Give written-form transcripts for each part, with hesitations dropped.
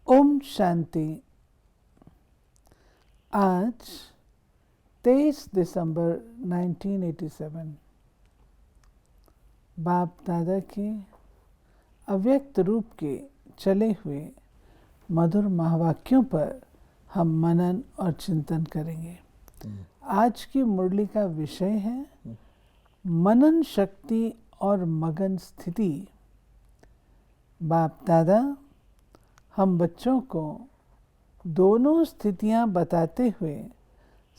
ओम शांति। आज 23 दिसंबर 1987 बाप दादा के अव्यक्त रूप के चले हुए मधुर महावाक्यों पर हम मनन और चिंतन करेंगे। आज की मुरली का विषय है मनन शक्ति और मगन स्थिति। बाप दादा हम बच्चों को दोनों स्थितियां बताते हुए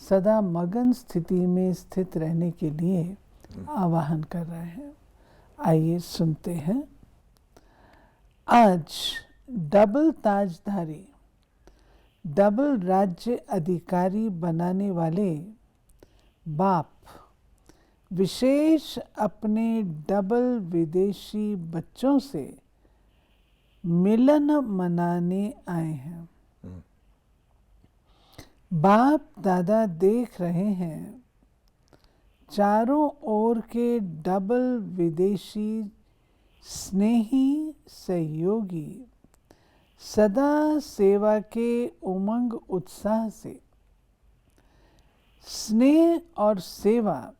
सदा मगन स्थिति में स्थित रहने के लिए आह्वान कर रहे हैं। आइए सुनते हैं। आज डबल ताजधारी, डबल राज्य अधिकारी बनाने वाले बाप विशेष अपने डबल विदेशी बच्चों से मिलन मनाने आए हैं। बाप दादा देख रहे हैं चारों ओर के डबल विदेशी स्नेही सहयोगी सदा सेवा के उमंग उत्साह से स्नेह और सेवा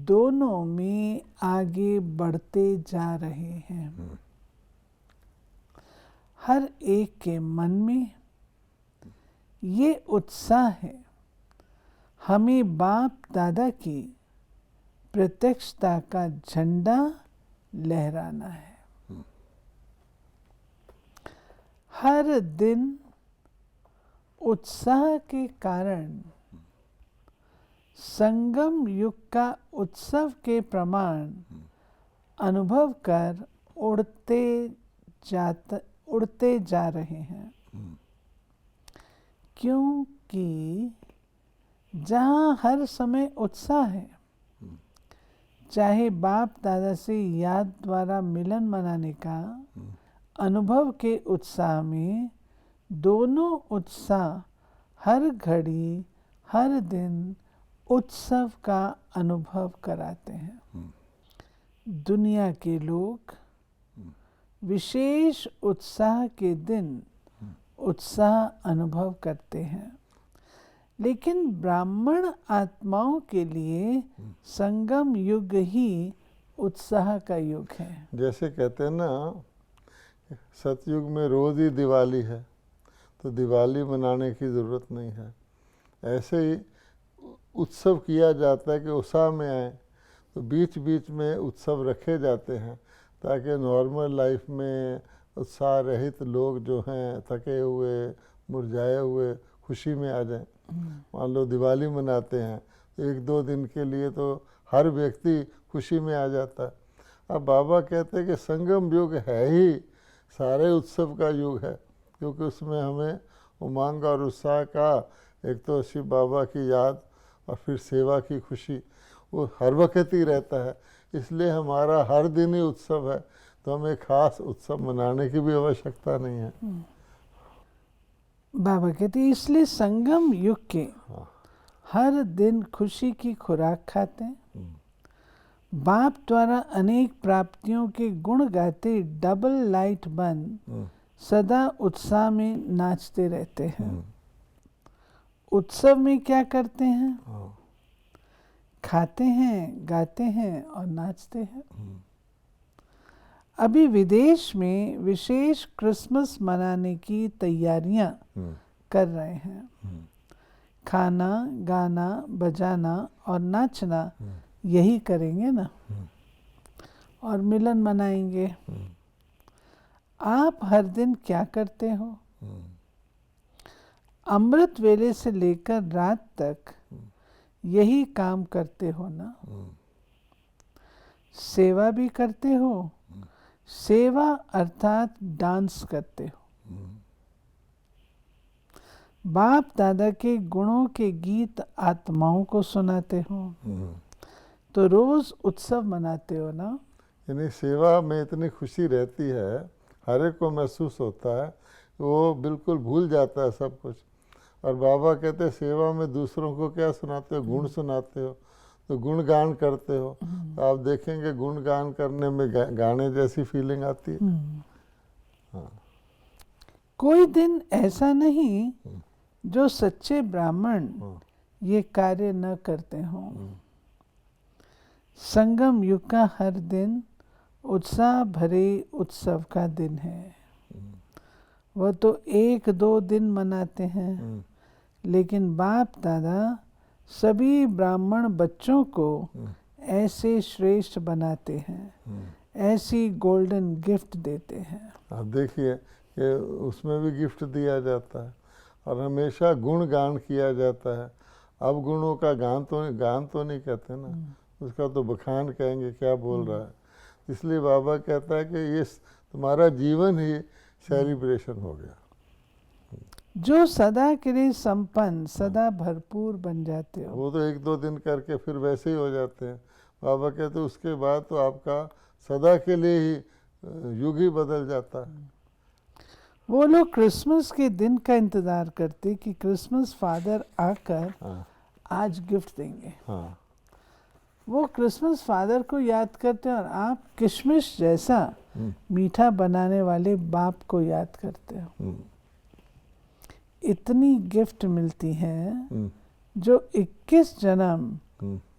दोनों में आगे बढ़ते जा रहे हैं। हर एक के मन में ये उत्साह है, हमें बाप दादा की प्रत्यक्षता का झंडा लहराना है। हर दिन उत्साह के कारण संगम युग का उत्सव के प्रमाण अनुभव कर उड़ते जा रहे हैं, क्योंकि जहाँ हर समय उत्साह है, चाहे बाप दादा से याद द्वारा मिलन मनाने का अनुभव के उत्साह में दोनों उत्साह हर घड़ी हर दिन उत्सव का अनुभव कराते हैं। दुनिया के लोग विशेष उत्साह के दिन उत्साह अनुभव करते हैं, लेकिन ब्राह्मण आत्माओं के लिए संगम युग ही उत्साह का युग है। जैसे कहते हैं ना, सतयुग में रोज ही दिवाली है तो दिवाली मनाने की ज़रूरत नहीं है। ऐसे ही उत्सव किया जाता है कि उत्साह में आए, तो बीच बीच में उत्सव रखे जाते हैं ताकि नॉर्मल लाइफ में उत्साह रहित लोग जो हैं, थके हुए मुरझाए हुए, खुशी में आ जाएं। मान लो दिवाली मनाते हैं तो एक दो दिन के लिए तो हर व्यक्ति खुशी में आ जाता है। अब बाबा कहते हैं कि संगम युग है ही सारे उत्सव का युग है, क्योंकि उसमें हमें उमंग और उत्साह का, एक तो शिव बाबा की याद और फिर सेवा की खुशी, वो हर वक्त ही रहता है। इसलिए हमारा हर दिन ही उत्सव है, तो हमें खास उत्सव मनाने की भी आवश्यकता नहीं है। बाबा कहते इसलिए संगम युग के हर दिन खुशी की खुराक खाते हैं। बाप द्वारा अनेक प्राप्तियों के गुण गाते डबल लाइट बन सदा उत्साह में नाचते रहते हैं। उत्सव में क्या करते हैं? खाते हैं, गाते हैं और नाचते हैं। अभी विदेश में विशेष क्रिसमस मनाने की तैयारियां कर रहे हैं। खाना, गाना, बजाना और नाचना यही करेंगे ना, और मिलन मनाएंगे। आप हर दिन क्या करते हो? अमृत वेले से लेकर रात तक यही काम करते हो ना? सेवा भी करते हो, सेवा अर्थात डांस करते हो। बाप दादा के गुणों के गीत आत्माओं को सुनाते हो, तो रोज उत्सव मनाते हो ना? यानी सेवा में इतनी खुशी रहती है, हर एक को महसूस होता है, वो बिल्कुल भूल जाता है सब कुछ। और बाबा कहते हैं सेवा में दूसरों को क्या सुनाते हो? गुण सुनाते हो, तो गुणगान करते हो। तो आप देखेंगे गुणगान करने में गाने जैसी फीलिंग आती है। हाँ। कोई दिन ऐसा नहीं जो सच्चे ब्राह्मण ये कार्य न करते हों। संगम युग का हर दिन उत्साह भरे उत्सव का दिन है। वह तो 1-2 दिन मनाते हैं, लेकिन बाप दादा सभी ब्राह्मण बच्चों को ऐसे श्रेष्ठ बनाते हैं, ऐसी गोल्डन गिफ्ट देते हैं। आप देखिए कि उसमें भी गिफ्ट दिया जाता है और हमेशा गुणगान किया जाता है। अब गुणों का गान तो नहीं कहते ना, उसका तो बखान कहेंगे, क्या बोल रहा है। इसलिए बाबा कहता है कि ये तुम्हारा जीवन ही सेलिब्रेशन हो गया। जो सदा के लिए संपन्न, सदा भरपूर बन जाते हो। वो तो 1-2 दिन करके फिर वैसे ही हो जाते हैं। बाबा कहते हैं उसके बाद तो आपका सदा के लिए ही युग ही बदल जाता है। वो लोग क्रिसमस के दिन का इंतजार करते कि क्रिसमस फादर आकर आज गिफ्ट देंगे। वो क्रिसमस फादर को याद करते हैं और आप किशमिश जैसा मीठा बनाने वाले बाप को याद करते हो। इतनी गिफ्ट मिलती है जो 21 जन्म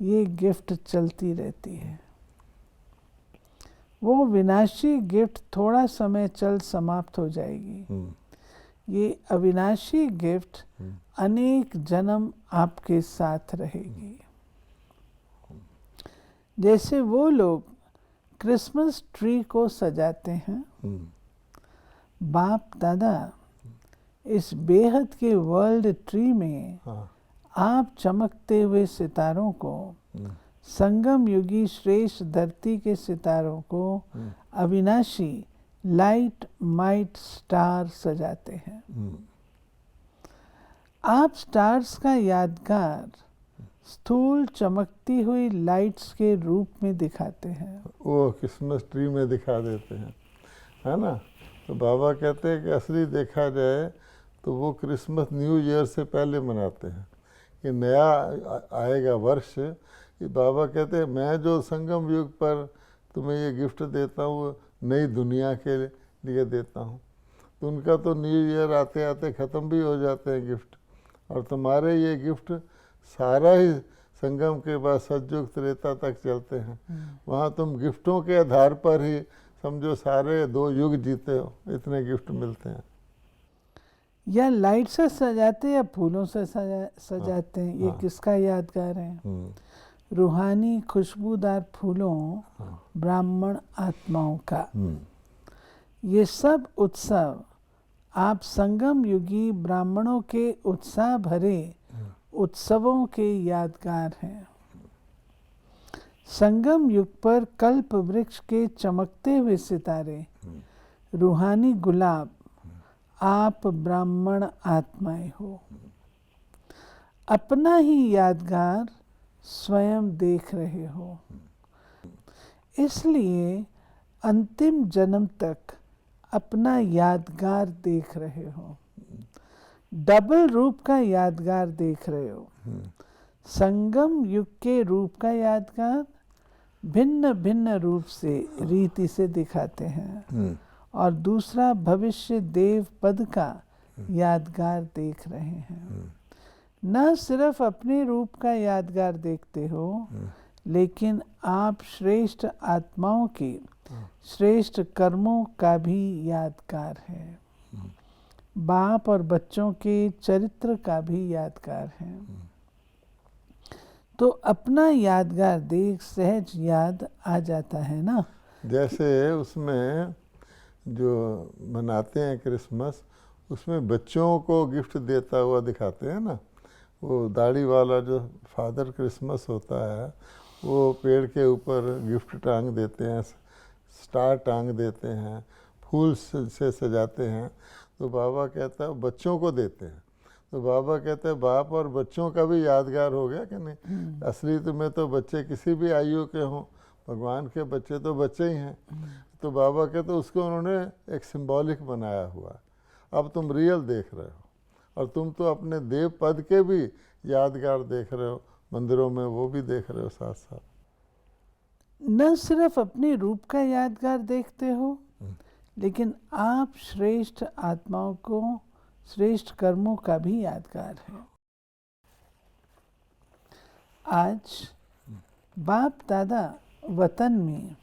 ये गिफ्ट चलती रहती है। वो विनाशी गिफ्ट थोड़ा समय चल समाप्त हो जाएगी। ये अविनाशी गिफ्ट अनेक जन्म आपके साथ रहेगी। जैसे वो लोग क्रिसमस ट्री को सजाते हैं, बाप दादा इस बेहद के वर्ल्ड ट्री में आप चमकते हुए सितारों को, संगम युगी श्रेष्ठ धरती के सितारों को अविनाशी लाइट माइट स्टार सजाते हैं। आप स्टार्स का यादगार स्थूल चमकती हुई लाइट्स के रूप में दिखाते हैं। वो क्रिसमस ट्री में दिखा देते हैं, है ना। तो बाबा कहते हैं कि असली देखा जाए तो वो क्रिसमस न्यू ईयर से पहले मनाते हैं कि नया आएगा वर्ष। कि बाबा कहते हैं मैं जो संगम युग पर तुम्हें ये गिफ्ट देता हूँ नई दुनिया के लिए देता हूँ। तो उनका तो न्यू ईयर आते आते ख़त्म भी हो जाते हैं गिफ्ट, और तुम्हारे ये गिफ्ट सारा ही संगम के बाद सतयुग त्रेता तक चलते हैं। वहाँ तुम गिफ्टों के आधार पर ही समझो सारे 2 युग जीते हो, इतने गिफ्ट मिलते हैं। या लाइट से सजाते हैं या फूलों से सजाते हैं, ये किसका यादगार है? रूहानी खुशबूदार फूलों ब्राह्मण आत्माओं का। ये सब उत्सव आप संगम युगी ब्राह्मणों के उत्साह भरे उत्सवों के यादगार हैं। संगम युग पर कल्प वृक्ष के चमकते हुए सितारे, रूहानी गुलाब, आप ब्राह्मण आत्माएं हो। अपना ही यादगार स्वयं देख रहे हो, इसलिए अंतिम जन्म तक अपना यादगार देख रहे हो। डबल रूप का यादगार देख रहे हो। संगम युग के रूप का यादगार भिन्न भिन्न रूप से रीति से दिखाते हैं, और दूसरा भविष्य देव पद का यादगार देख रहे हैं। न सिर्फ अपने रूप का यादगार देखते हो, लेकिन आप श्रेष्ठ आत्माओं के श्रेष्ठ कर्मों का भी यादगार है। बाप और बच्चों के चरित्र का भी यादगार है। तो अपना यादगार देख सहज याद आ जाता है ना। जैसे उसमें जो मनाते हैं क्रिसमस, उसमें बच्चों को गिफ्ट देता हुआ दिखाते हैं ना। वो दाढ़ी वाला जो फादर क्रिसमस होता है, वो पेड़ के ऊपर गिफ्ट टांग देते हैं, स्टार टांग देते हैं, फूल से सजाते हैं। तो बाबा कहता है बच्चों को देते हैं। तो बाबा कहते हैं बाप और बच्चों का भी यादगार हो गया कि नहीं। असली में तो बच्चे किसी भी आयु के हों, भगवान के बच्चे तो बच्चे ही हैं। तो बाबा कहते उसको उन्होंने एक सिंबॉलिक बनाया हुआ। अब तुम रियल देख रहे हो, और तुम तो अपने देव पद के भी यादगार देख रहे हो, मंदिरों में वो भी देख रहे हो साथ साथ। न सिर्फ अपने रूप का यादगार देखते हो, लेकिन आप श्रेष्ठ आत्माओं को श्रेष्ठ कर्मों का भी यादगार है। आज बाप दादा वतन में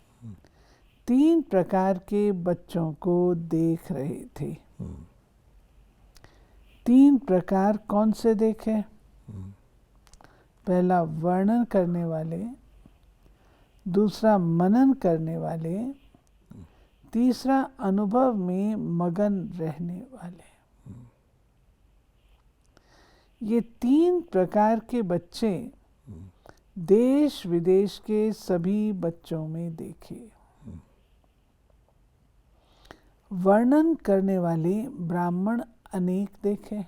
3 प्रकार के बच्चों को देख रहे थे। 3 प्रकार कौन से देखे? पहला वर्णन करने वाले, दूसरा मनन करने वाले, तीसरा अनुभव में मगन रहने वाले। ये 3 प्रकार के बच्चे देश विदेश के सभी बच्चों में देखे। वर्णन करने वाले ब्राह्मण अनेक देखे।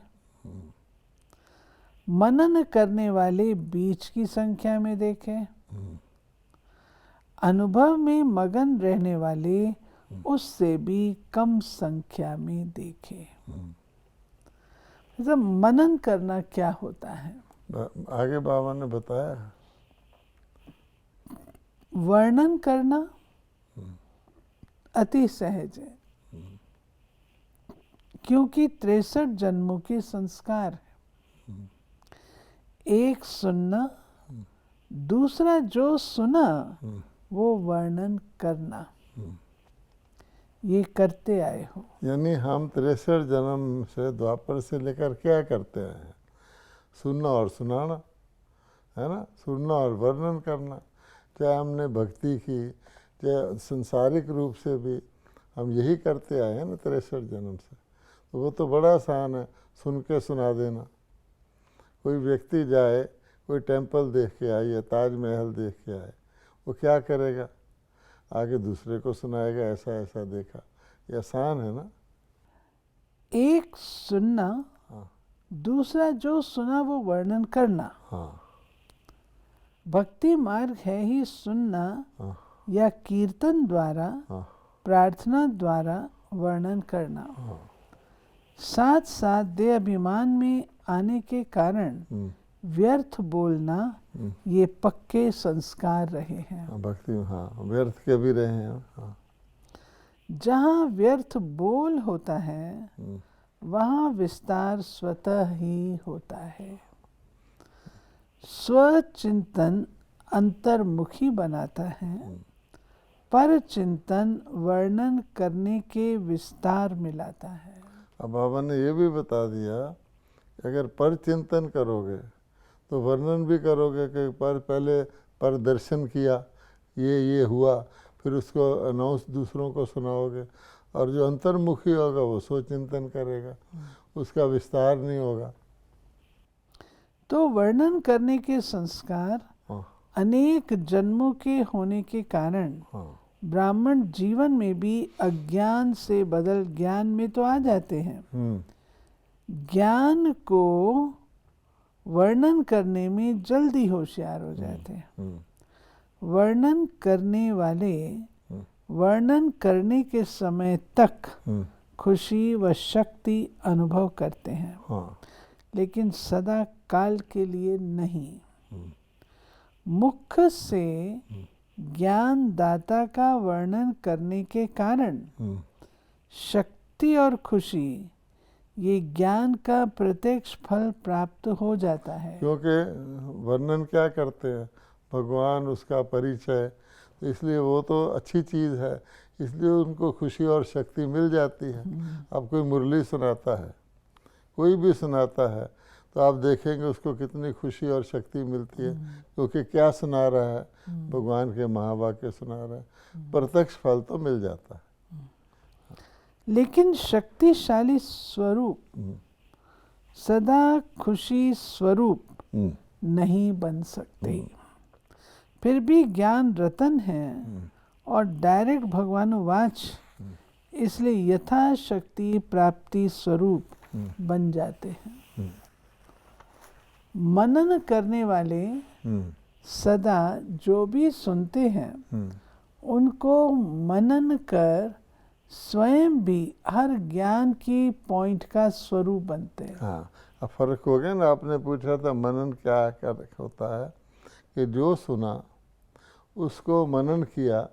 मनन करने वाले बीच की संख्या में देखे। अनुभव में मगन रहने वाले उससे भी कम संख्या में देखे। मतलब मनन करना क्या होता है? आगे बाबा ने बताया। वर्णन करना अति सहज है, क्योंकि 63 जन्मों के संस्कार है। एक सुनना, दूसरा जो सुना वो वर्णन करना, ये करते आए हो। यानी हम 63 जन्म से द्वापर से लेकर क्या करते हैं? सुनना और सुनाना, है ना? सुनना और वर्णन करना। चाहे हमने भक्ति की, चाहे संसारिक रूप से भी हम यही करते आए हैं ना 63 जन्म से। तो वो तो बड़ा आसान है, सुन के सुना देना। कोई व्यक्ति जाए, कोई टेम्पल देख के आए या ताजमहल देख के आए, वो क्या करेगा? आगे दूसरे को सुनाएगा, ऐसा ऐसा देखा। ये आसान है ना? एक सुनना, हाँ। दूसरा जो सुना वो वर्णन करना। हाँ। भक्ति मार्ग है ही सुनना, हाँ। या कीर्तन द्वारा, हाँ। प्रार्थना द्वारा वर्णन करना। हाँ। साथ साथ देह अभिमान में आने के कारण व्यर्थ बोलना, ये पक्के संस्कार रहे हैं। भक्ति, हाँ, व्यर्थ के भी रहे हैं। हाँ। जहाँ व्यर्थ बोल होता है, वहाँ विस्तार स्वतः ही होता है। स्वचिंतन अंतर्मुखी बनाता है, पर चिंतन वर्णन करने के विस्तार में लाता है। अब बाबा ने ये भी बता दिया, अगर पर चिंतन करोगे तो वर्णन भी करोगे कि पहले पर दर्शन किया, ये हुआ, फिर उसको अनाउंस दूसरों को सुनाओगे। और जो अंतर्मुखी होगा वो स्वचिंतन करेगा, उसका विस्तार नहीं होगा। तो वर्णन करने के संस्कार अनेक जन्मों के होने के कारण ब्राह्मण जीवन में भी अज्ञान से बदल ज्ञान में तो आ जाते हैं। ज्ञान को वर्णन करने में जल्दी होशियार हो जाते हैं। वर्णन करने वाले वर्णन करने के समय तक खुशी व शक्ति अनुभव करते हैं, लेकिन सदा काल के लिए नहीं। मुख से ज्ञान दाता का वर्णन करने के कारण शक्ति और खुशी, ये ज्ञान का प्रत्यक्ष फल प्राप्त हो जाता है। क्योंकि वर्णन क्या करते हैं? भगवान, उसका परिचय, इसलिए वो तो अच्छी चीज़ है, इसलिए उनको खुशी और शक्ति मिल जाती है। अब कोई मुरली सुनाता है, कोई भी सुनाता है, तो आप देखेंगे उसको कितनी खुशी और शक्ति मिलती है, क्योंकि क्या सुना रहा है? भगवान के महावाक्य सुना रहा है। प्रत्यक्ष फल तो मिल जाता है। लेकिन शक्तिशाली स्वरूप सदा खुशी स्वरूप नहीं बन सकते। फिर भी ज्ञान रतन है और डायरेक्ट भगवानुवाच, इसलिए यथाशक्ति प्राप्ति स्वरूप बन जाते हैं। मनन करने वाले सदा जो भी सुनते हैं उनको मनन कर स्वयं भी हर ज्ञान की पॉइंट का स्वरूप बनते हैं। हाँ, अब फर्क हो गया ना। आपने पूछा था मनन क्या होता है, कि जो सुना उसको मनन किया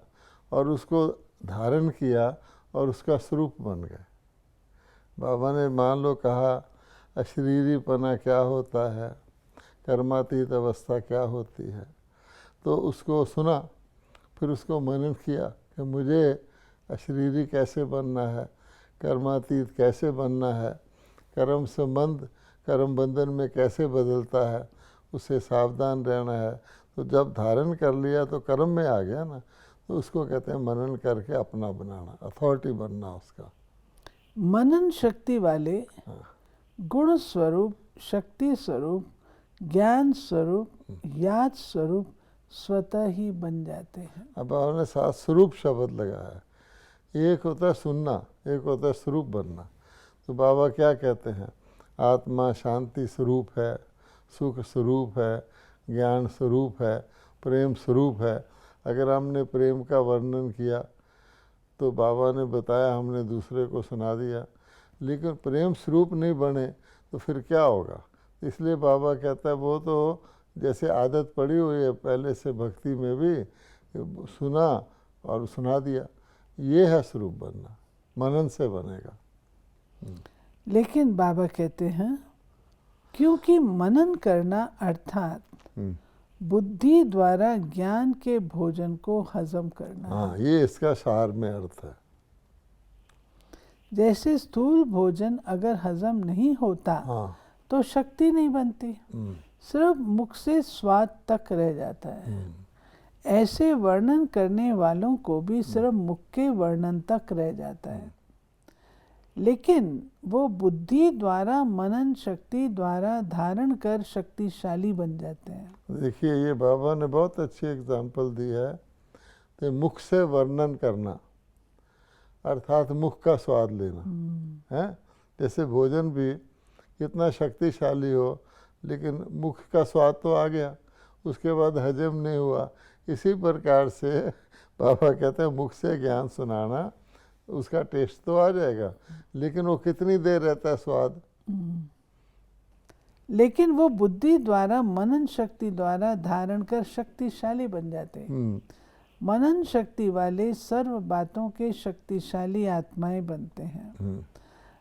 और उसको धारण किया और उसका स्वरूप बन गए। बाबा ने मान लो कहा अशरीरीपना क्या होता है, कर्मातीत अवस्था क्या होती है, तो उसको सुना, फिर उसको मनन किया कि मुझे अशरीरी कैसे बनना है, कर्मातीत कैसे बनना है, कर्म संबंध कर्म बंधन में कैसे बदलता है, उससे सावधान रहना है। तो जब धारण कर लिया तो कर्म में आ गया ना, तो उसको कहते हैं मनन करके अपना बनाना, अथॉरिटी बनना उसका। मनन शक्ति वाले गुण स्वरूप, शक्ति स्वरूप, ज्ञान स्वरूप, याद स्वरूप स्वतः ही बन जाते हैं। अब आपने साथ स्वरूप शब्द लगाया है। एक होता है सुनना, एक होता है स्वरूप बनना। तो बाबा क्या कहते हैं, आत्मा शांति स्वरूप है, सुख स्वरूप है, ज्ञान स्वरूप है, प्रेम स्वरूप है। अगर हमने प्रेम का वर्णन किया तो बाबा ने बताया, हमने दूसरे को सुना दिया, लेकिन प्रेम स्वरूप नहीं बने तो फिर क्या होगा। इसलिए बाबा कहता है वो तो जैसे आदत पड़ी हुई है पहले से भक्ति में भी, सुना और सुना दिया, ये है स्वरूप बनना, मनन से बनेगा। लेकिन बाबा कहते हैं क्योंकि मनन करना अर्थात बुद्धि द्वारा ज्ञान के भोजन को हजम करना। हाँ, ये इसका सार में अर्थ है। जैसे स्थूल भोजन अगर हजम नहीं होता हाँ, तो शक्ति नहीं बनती, सिर्फ मुख से स्वाद तक रह जाता है। ऐसे वर्णन करने वालों को भी सिर्फ मुख के वर्णन तक रह जाता है, लेकिन वो बुद्धि द्वारा मनन शक्ति द्वारा धारण कर शक्तिशाली बन जाते हैं। देखिए ये बाबा ने बहुत अच्छी एग्जाम्पल दी है कि मुख से वर्णन करना अर्थात मुख का स्वाद लेना है। जैसे भोजन भी कितना शक्तिशाली हो, लेकिन मुख का स्वाद तो आ गया, उसके बाद हजम नहीं हुआ। इसी प्रकार से बाबा कहते हैं मुख से ज्ञान सुनाना, उसका टेस्ट तो आ जाएगा, लेकिन वो कितनी देर रहता है स्वाद। लेकिन वो बुद्धि द्वारा मनन शक्ति द्वारा धारण कर शक्तिशाली बन जाते हैं। मनन शक्ति वाले सर्व बातों के शक्तिशाली आत्माएं बनते हैं।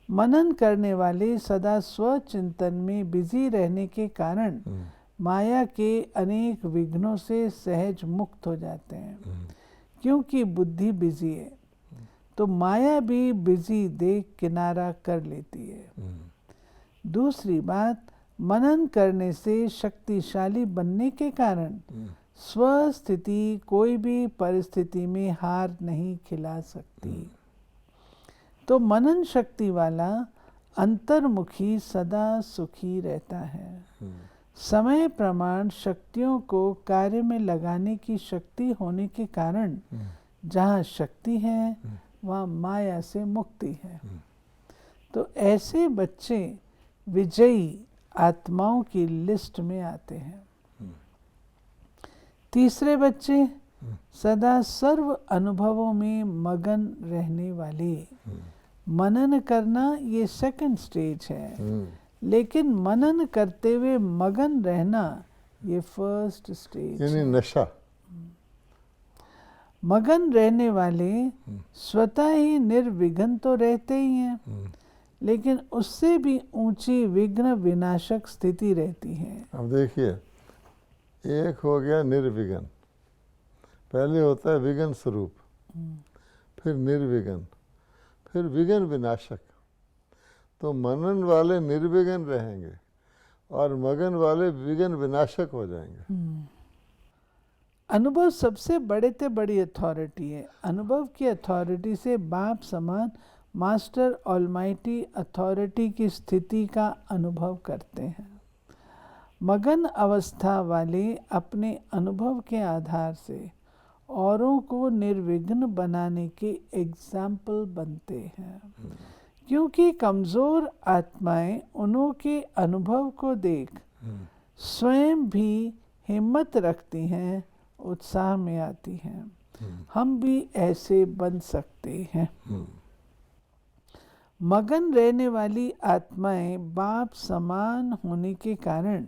मनन करने वाले सदा स्वचिंतन में बिजी रहने के कारण माया के अनेक विघ्नों से सहज मुक्त हो जाते हैं। क्योंकि बुद्धि बिजी है तो माया भी बिजी देख किनारा कर लेती है। दूसरी बात, मनन करने से शक्तिशाली बनने के कारण स्वस्थिति कोई भी परिस्थिति में हार नहीं खिला सकती। तो मनन शक्ति वाला अंतर्मुखी सदा सुखी रहता है। समय प्रमाण शक्तियों को कार्य में लगाने की शक्ति होने के कारण जहाँ शक्ति है वहाँ माया से मुक्ति है। तो ऐसे बच्चे विजयी आत्माओं की लिस्ट में आते हैं। तीसरे बच्चे सदा सर्व अनुभवों में मगन रहने वाले। मनन करना ये सेकंड स्टेज है, लेकिन मनन करते हुए मगन रहना ये फर्स्ट स्टेज, यानी नशा। मगन रहने वाले स्वतः ही निर्विघ्न तो रहते ही हैं, लेकिन उससे भी ऊंची विघ्न विनाशक स्थिति रहती है। अब देखिए, एक हो गया निर्विघ्न, पहले होता है विघ्न स्वरूप, फिर निर्विघ्न, फिर विघ्न विनाशक। तो मनन वाले निर्विघ्न रहेंगे और मगन वाले विघ्न विनाशक हो जाएंगे। अनुभव सबसे बड़े से बड़ी अथॉरिटी है। अनुभव की अथॉरिटी से बाप समान मास्टर ऑलमाइटी अथॉरिटी की स्थिति का अनुभव करते हैं। मगन अवस्था वाले अपने अनुभव के आधार से औरों को निर्विघ्न बनाने के एग्जाम्पल बनते हैं, क्योंकि कमज़ोर आत्माएं उन्हों के अनुभव को देख स्वयं भी हिम्मत रखती हैं, उत्साह में आती हैं। हम भी ऐसे बन सकते हैं। मगन रहने वाली आत्माएं बाप समान होने के कारण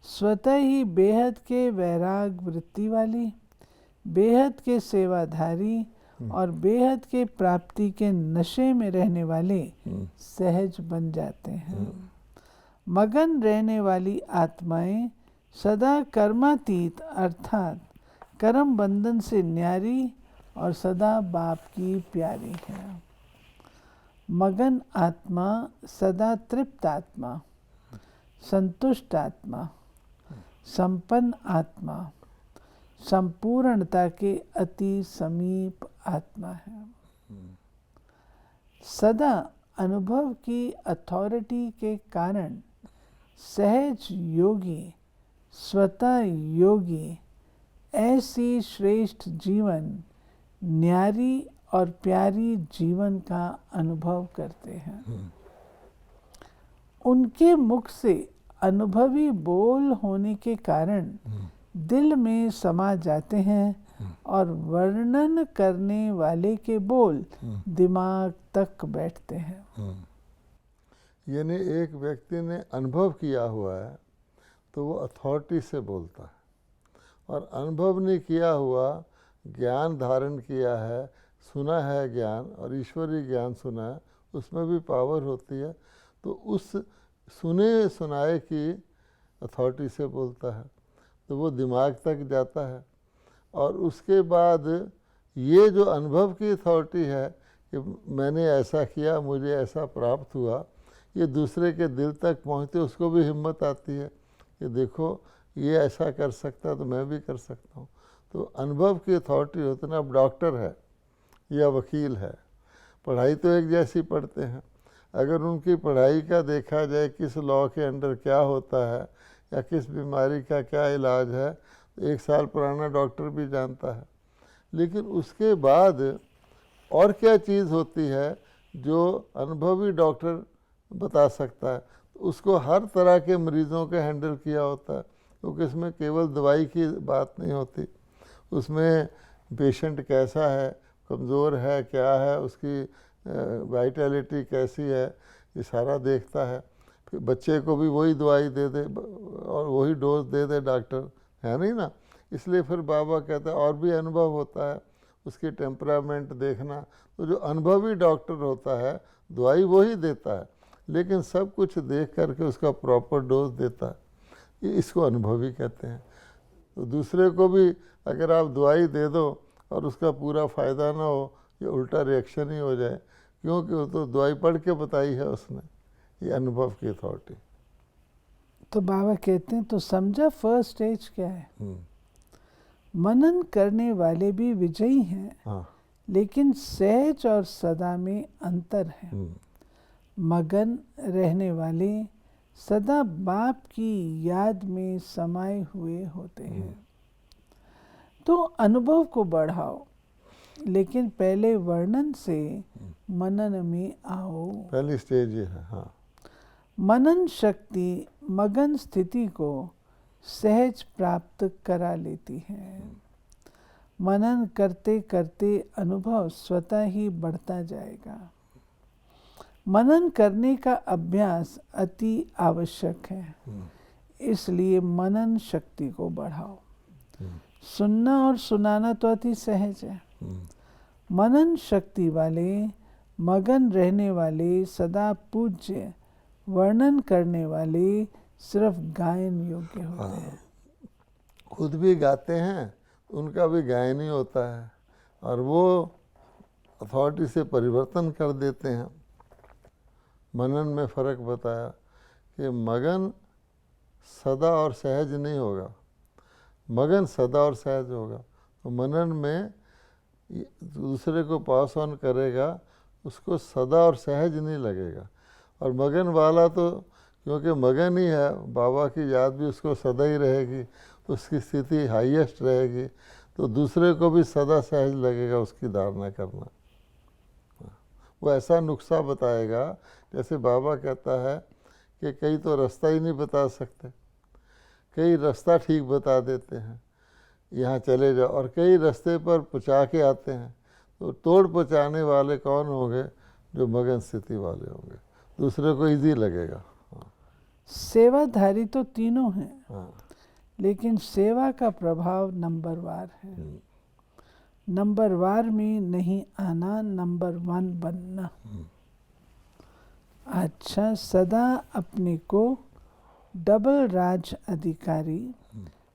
स्वतः ही बेहद के वैराग वृत्ति वाली, बेहद के सेवाधारी और बेहद के प्राप्ति के नशे में रहने वाले सहज बन जाते हैं। मगन रहने वाली आत्माएं सदा कर्मातीत अर्थात कर्म बंधन से न्यारी और सदा बाप की प्यारी है। मगन आत्मा सदा तृप्त आत्मा, संतुष्ट आत्मा, संपन्न आत्मा, संपूर्णता के अति समीप आत्मा है। सदा अनुभव की अथॉरिटी के कारण सहज योगी, स्वतः योगी ऐसी श्रेष्ठ जीवन, न्यारी और प्यारी जीवन का अनुभव करते हैं। उनके मुख से अनुभवी बोल होने के कारण दिल में समा जाते हैं और वर्णन करने वाले के बोल दिमाग तक बैठते हैं। यानी एक व्यक्ति ने अनुभव किया हुआ है तो वो अथॉरिटी से बोलता है, और अनुभव नहीं किया हुआ, ज्ञान धारण किया है, सुना है ज्ञान और ईश्वरीय ज्ञान सुना है, उसमें भी पावर होती है, तो उस सुने सुनाए की अथॉरिटी से बोलता है, तो वो दिमाग तक जाता है। और उसके बाद ये जो अनुभव की अथॉरिटी है कि मैंने ऐसा किया, मुझे ऐसा प्राप्त हुआ, ये दूसरे के दिल तक पहुँचते उसको भी हिम्मत आती है कि देखो ये ऐसा कर सकता तो मैं भी कर सकता हूँ। तो अनुभव की अथॉरिटी होती है ना। अब डॉक्टर है या वकील है, पढ़ाई तो एक जैसी पढ़ते हैं, अगर उनकी पढ़ाई का देखा जाए किस लॉ के अंडर क्या होता है या किस बीमारी का क्या इलाज है, तो 1 साल पुराना डॉक्टर भी जानता है। लेकिन उसके बाद और क्या चीज़ होती है जो अनुभवी डॉक्टर बता सकता है, तो उसको हर तरह के मरीज़ों के हैंडल किया होता है, क्योंकि इसमें केवल दवाई की बात नहीं होती, उसमें पेशेंट कैसा है, कमज़ोर है, क्या है, उसकी वाइटैलिटी कैसी है, ये सारा देखता है। फिर बच्चे को भी वही दवाई दे दे और वही डोज दे दे डॉक्टर, है नहीं ना। इसलिए फिर बाबा कहता है और भी अनुभव होता है, उसकी टेम्परामेंट देखना। तो जो अनुभवी डॉक्टर होता है दवाई वही देता है, लेकिन सब कुछ देख करके उसका प्रॉपर डोज देता है, ये इसको अनुभवी कहते हैं। तो दूसरे को भी अगर आप दवाई दे दो और उसका पूरा फ़ायदा ना हो, ये उल्टा रिएक्शन ही हो जाए, क्योंकि वो तो दवाई पढ़ के बताई है उसने, ये अनुभव की अथॉरिटी। तो बाबा कहते हैं तो समझा फर्स्ट स्टेज क्या है। मनन करने वाले भी विजयी हैं, हाँ। लेकिन सहज और सदा में अंतर है। मगन रहने वाले सदा बाप की याद में समाये हुए होते हैं। तो अनुभव को बढ़ाओ, लेकिन पहले वर्णन से मनन में आओ। पहली स्टेज ये है। हाँ। मनन शक्ति मगन स्थिति को सहज प्राप्त करा लेती है। मनन करते करते अनुभव स्वतः ही बढ़ता जाएगा। मनन करने का अभ्यास अति आवश्यक है, इसलिए मनन शक्ति को बढ़ाओ। सुनना और सुनाना तो अति सहज है। मनन शक्ति वाले मगन रहने वाले सदा पूज्य, वर्णन करने वाले सिर्फ गायन योग्य होते हैं। खुद भी गाते हैं, उनका भी गायन ही होता है, और वो अथॉरिटी से परिवर्तन कर देते हैं। मनन में फ़र्क बताया कि मगन सदा और सहज नहीं होगा, मगन सदा और सहज होगा। तो मनन में दूसरे को पास ऑन करेगा, उसको सदा और सहज नहीं लगेगा। और मगन वाला तो क्योंकि मगन ही है, बाबा की याद भी उसको सदा ही रहेगी, उसकी स्थिति हाईएस्ट रहेगी, तो दूसरे को भी सदा सहज लगेगा उसकी धारणा करना। वो ऐसा नुस्खा बताएगा, जैसे बाबा कहता है कि कई तो रास्ता ही नहीं बता सकते, कई रास्ता ठीक बता देते हैं, यहाँ चले जाओ, और कई रास्ते पर पहुँचा के आते हैं। तो तोड़ पहुँचाने वाले कौन होंगे? जो मगन स्थिति वाले होंगे, दूसरे को इजी लगेगा। सेवाधारी तो तीनों हैं, हाँ। लेकिन सेवा का प्रभाव नंबरवार है। नंबर वार में नहीं आना, नंबर 1 बनना। अच्छा, सदा अपने को डबल राज अधिकारी,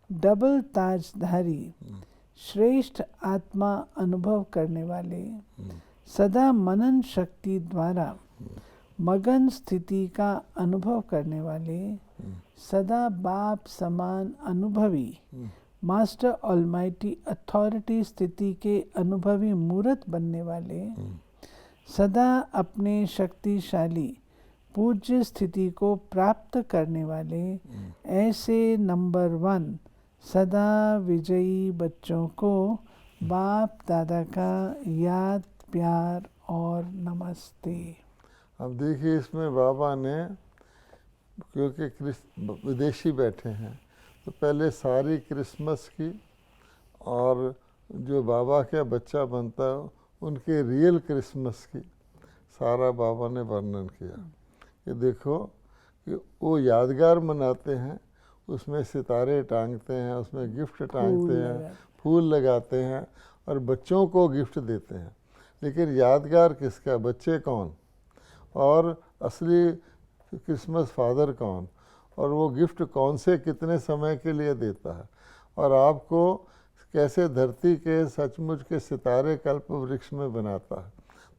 डबल ताजधारी, श्रेष्ठ आत्मा अनुभव करने वाले, सदा मनन शक्ति द्वारा मगन स्थिति का अनुभव करने वाले, सदा बाप समान अनुभवी, मास्टर ऑलमाइटी अथॉरिटी स्थिति के अनुभवी मूर्त बनने वाले, सदा अपने शक्तिशाली पूज्य स्थिति को प्राप्त करने वाले, ऐसे नंबर 1 सदा विजयी बच्चों को बाप दादा का याद, प्यार और नमस्ते। अब देखिए, इसमें बाबा ने, क्योंकि विदेशी बैठे हैं, तो पहले सारी क्रिसमस की और जो बाबा का बच्चा बनता है उनके रियल क्रिसमस की सारा बाबा ने वर्णन किया कि देखो कि वो यादगार मनाते हैं, उसमें सितारे टांगते हैं, उसमें गिफ्ट टांगते हैं, फूल लगाते हैं और बच्चों को गिफ्ट देते हैं। लेकिन यादगार किसका, बच्चे कौन और असली क्रिसमस फादर कौन, और वो गिफ्ट कौन से कितने समय के लिए देता है, और आपको कैसे धरती के सचमुच के सितारे कल्प वृक्ष में बनाता है।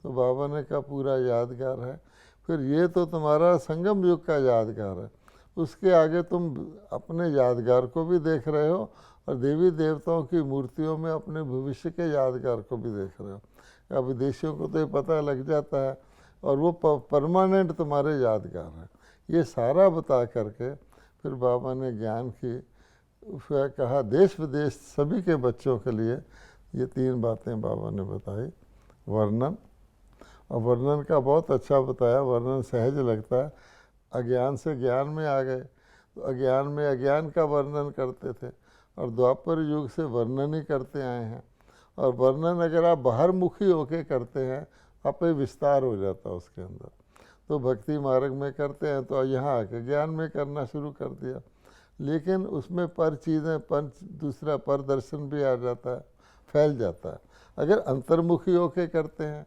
तो बाबा ने कहा पूरा यादगार है। फिर ये तो तुम्हारा संगम युग का यादगार है, उसके आगे तुम अपने यादगार को भी देख रहे हो और देवी देवताओं की मूर्तियों में अपने भविष्य के यादगार को भी देख रहे हो। अब विदेशियों को तो ये पता लग जाता है और वो परमानेंट तुम्हारे यादगार है। ये सारा बता करके फिर बाबा ने ज्ञान की फिर कहा देश विदेश सभी के बच्चों के लिए ये 3 बातें बाबा ने बताई। वर्णन, और वर्णन का बहुत अच्छा बताया, वर्णन सहज लगता है। अज्ञान से ज्ञान में आ गए, तो अज्ञान में अज्ञान का वर्णन करते थे और द्वापर युग से वर्णन ही करते आए हैं। और वर्णन अगर आप बाहरमुखी होके करते हैं, आप पे विस्तार हो जाता है उसके अंदर। तो भक्ति मार्ग में करते हैं तो यहाँ आके ज्ञान में करना शुरू कर दिया, लेकिन उसमें पर चीज़ें पंच दूसरा पर दर्शन भी आ जाता है, फैल जाता है। अगर अंतर्मुखी होके करते हैं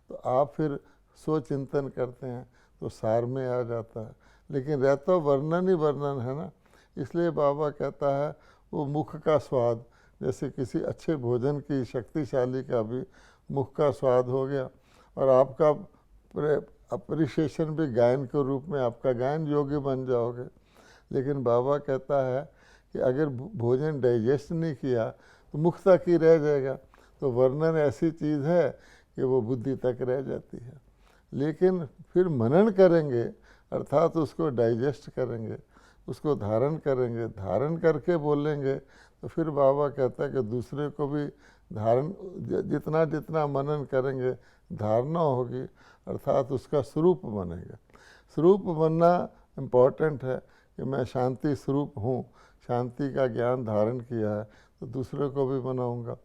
तो आप फिर सोच चिंतन करते हैं तो सार में आ जाता है। लेकिन रहता वर्णन ही वर्णन है ना, इसलिए बाबा कहता है वो मुख का स्वाद, जैसे किसी अच्छे भोजन की शक्तिशाली का भी मुख का स्वाद हो गया और आपका अप्रिशिएशन भी गायन के रूप में आपका गायन योग्य बन जाओगे। लेकिन बाबा कहता है कि अगर भोजन डाइजेस्ट नहीं किया तो मुख तक ही रह जाएगा। तो वर्णन ऐसी चीज़ है कि वो बुद्धि तक रह जाती है, लेकिन फिर मनन करेंगे अर्थात उसको डाइजेस्ट करेंगे, उसको धारण करेंगे, धारण करके बोलेंगे तो फिर बाबा कहता है कि दूसरे को भी धारण जितना जितना मनन करेंगे धारणा होगी, अर्थात उसका स्वरूप बनेगा। स्वरूप बनना इम्पॉर्टेंट है कि मैं शांति स्वरूप हूँ, शांति का ज्ञान धारण किया है तो दूसरे को भी बनाऊँगा।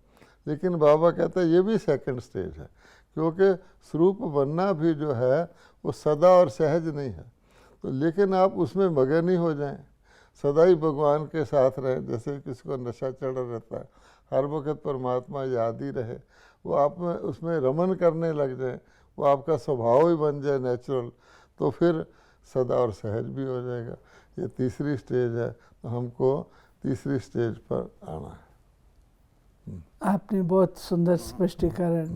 लेकिन बाबा कहता है ये भी सेकंड स्टेज है, क्योंकि स्वरूप बनना भी जो है वो सदा और सहज नहीं है। तो लेकिन आप उसमें मगन ही हो जाएं, सदा ही भगवान के साथ रहें। जैसे किसी को नशा चढ़ा रहता है, हर वक्त परमात्मा याद ही रहे, वो आप में उसमें रमन करने लग जाए, वो आपका स्वभाव ही बन जाए नेचुरल, तो फिर सदा और सहज भी हो जाएगा। ये तीसरी स्टेज है, तो हमको तीसरी स्टेज पर आना है। आपने बहुत सुंदर स्पष्टीकरण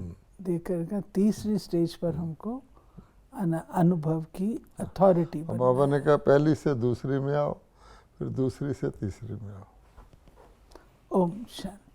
देकर का तीसरी स्टेज पर हमको अनुभव की अथॉरिटी। बाबा ने कहा पहली से दूसरी में आओ, फिर दूसरी से तीसरी में आओ। ओम शांति।